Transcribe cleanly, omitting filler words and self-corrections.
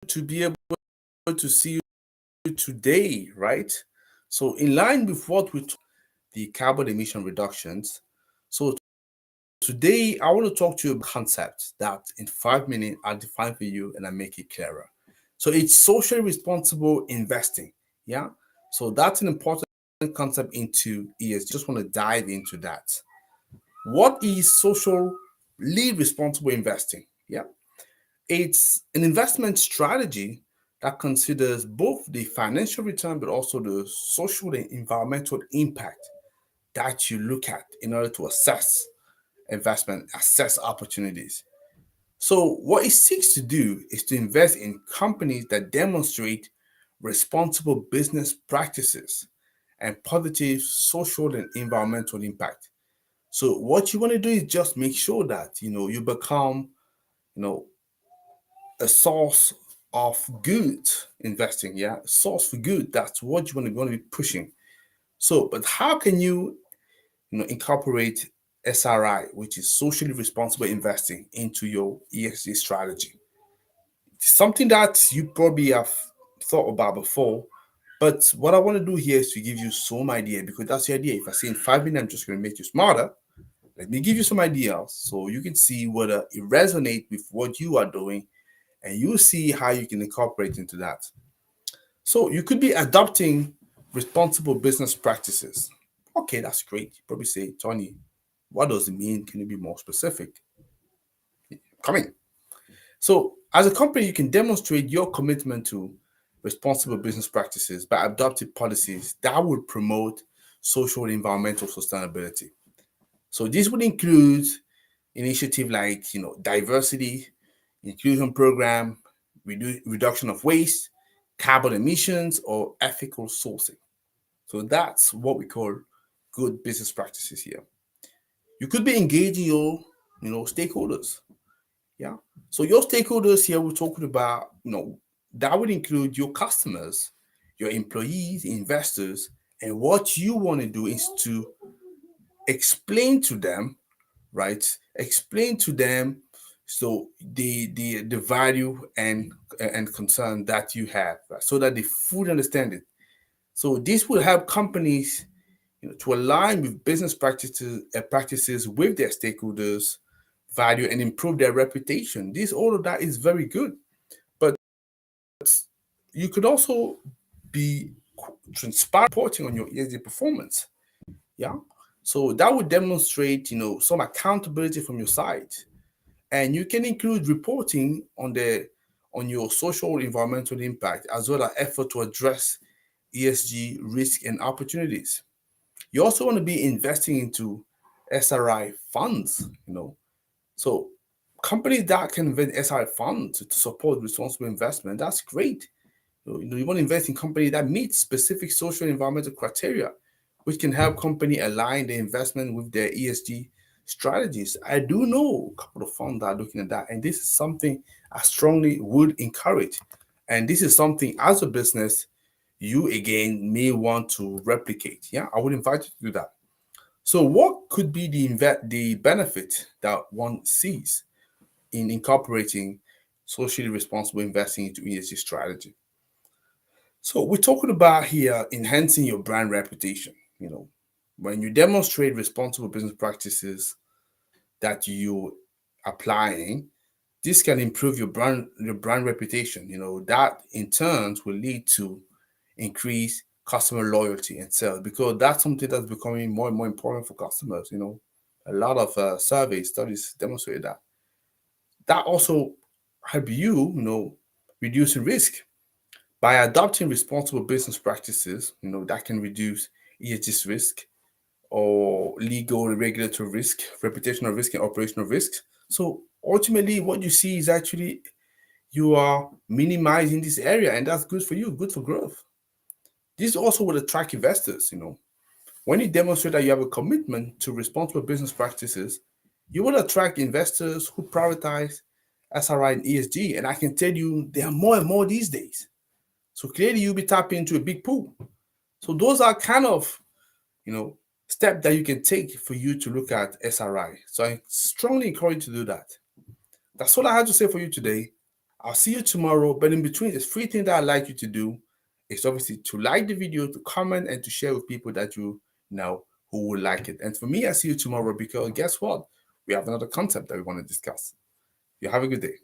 to be able to see you today, right? So, in line with what we talk, the carbon emission reductions. So, today I want to talk to you about a concept that in 5 minutes I'll define for you and I make it clearer. So, it's socially responsible investing. Yeah. So, that's an important concept into ESG. Just want to dive into that. What is socially responsible investing? Yeah. It's an investment strategy that considers both the financial return but also the social and environmental impact that you look at in order to assess investment, assess opportunities. So, what it seeks to do is to invest in companies that demonstrate responsible business practices and positive social and environmental impact. So, what you want to do is just make sure that you become you know a source of good investing. Yeah, a source for good. That's what you want to be pushing. So, but how can you incorporate SRI, which is socially responsible investing, into your ESG strategy? It's something that you probably have thought about before. But what I want to do here is to give you some idea, because that's the idea. If I say in 5 minutes, I'm just going to make you smarter. Let me give you some ideas so you can see whether it resonates with what you are doing, and you'll see how you can incorporate into that. So you could be adopting responsible business practices. Okay, that's great. You probably say, Tony, what does it mean? Can you be more specific? Coming. So as a company, you can demonstrate your commitment to responsible business practices by adopting policies that will promote social and environmental sustainability. So this would include initiative like diversity, inclusion program, reduction of waste, carbon emissions, or ethical sourcing. So that's what we call good business practices here. You could be engaging your stakeholders. Yeah. So your stakeholders here we're talking about, that would include your customers, your employees, investors, and what you want to do is to explain to them, right? Explain to them so the value and concern that you have, right? So that they fully understand it. So this will help companies to align with business practices with their stakeholders value and improve their reputation. This all of that is very good, but you could also be transparent reporting on your ESG performance. Yeah. So that would demonstrate, some accountability from your side. And you can include reporting on your social environmental impact as well as effort to address ESG risk and opportunities. You also want to be investing into SRI funds, So companies that can invest SRI funds to support responsible investment, that's great. You want to invest in companies that meet specific social and environmental criteria, which can help company align their investment with their ESG strategies. I do know a couple of funds that are looking at that, and this is something I strongly would encourage. And this is something as a business you again may want to replicate. Yeah, I would invite you to do that. So, what could be the benefit that one sees in incorporating socially responsible investing into ESG strategy? So we're talking about here enhancing your brand reputation. When you demonstrate responsible business practices that you applying, this can improve your brand reputation. That in turn will lead to increased customer loyalty and sales, because that's something that's becoming more and more important for customers. A lot of survey studies demonstrate that. That also help reducing risk. By adopting responsible business practices, that can reduce EHS risk or legal and regulatory risk, reputational risk, and operational risks. So ultimately, what you see is actually you are minimizing this area, and that's good for you, good for growth. This also will attract investors. When you demonstrate that you have a commitment to responsible business practices, you will attract investors who prioritize SRI and ESG. And I can tell you, there are more and more these days. So clearly you'll be tapping into a big pool. So those are kind of, you know, steps that you can take for you to look at SRI. So I strongly encourage you to do that. That's all I have to say for you today. I'll see you tomorrow. But in between, there's three things that I'd like you to do. It's obviously to like the video, to comment, and to share with people that you know who will like it. And for me, I'll see you tomorrow because guess what? We have another concept that we want to discuss. You have a good day.